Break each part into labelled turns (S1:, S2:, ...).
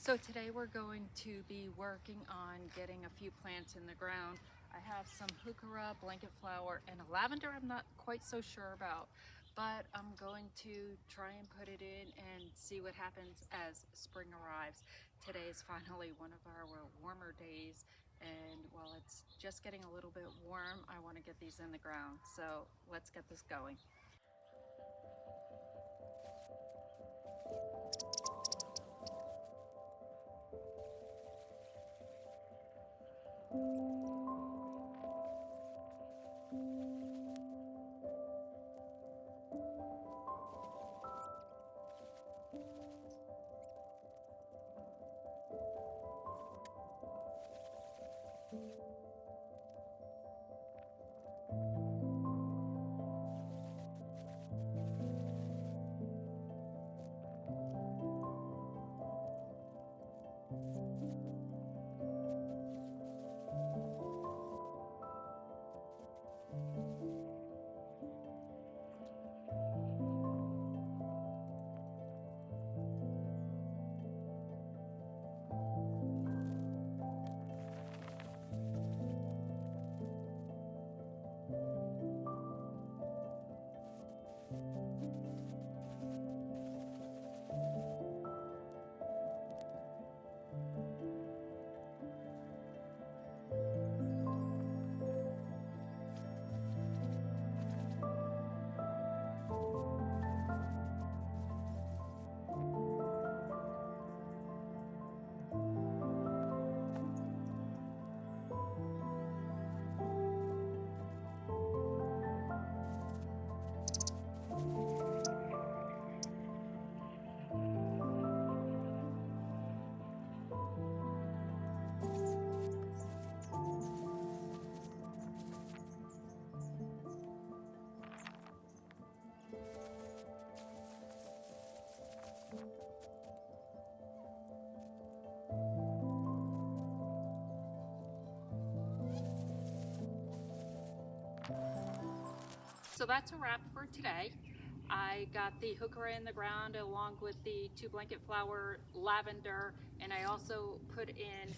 S1: So today we're going to be working on getting a few plants in the ground. I have some heuchera, blanket flower, and a lavender I'm not quite so sure about, but I'm going to try and put it in and see what happens as spring arrives. Today is finally one of our warmer days, and while it's just getting a little bit warm, I want to get these in the ground. So let's get this going. So that's a wrap for today. I got the heuchera in the ground along with the 2 blanket flower, lavender, and I also put in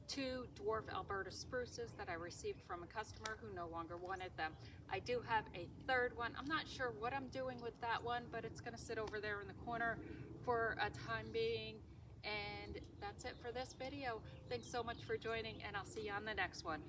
S1: 2 dwarf Alberta spruces that I received from a customer who no longer wanted them. I do have a third one. I'm not sure what I'm doing with that one, but it's gonna sit over there in the corner for a time being. And that's it for this video. Thanks so much for joining, and I'll see you on the next one.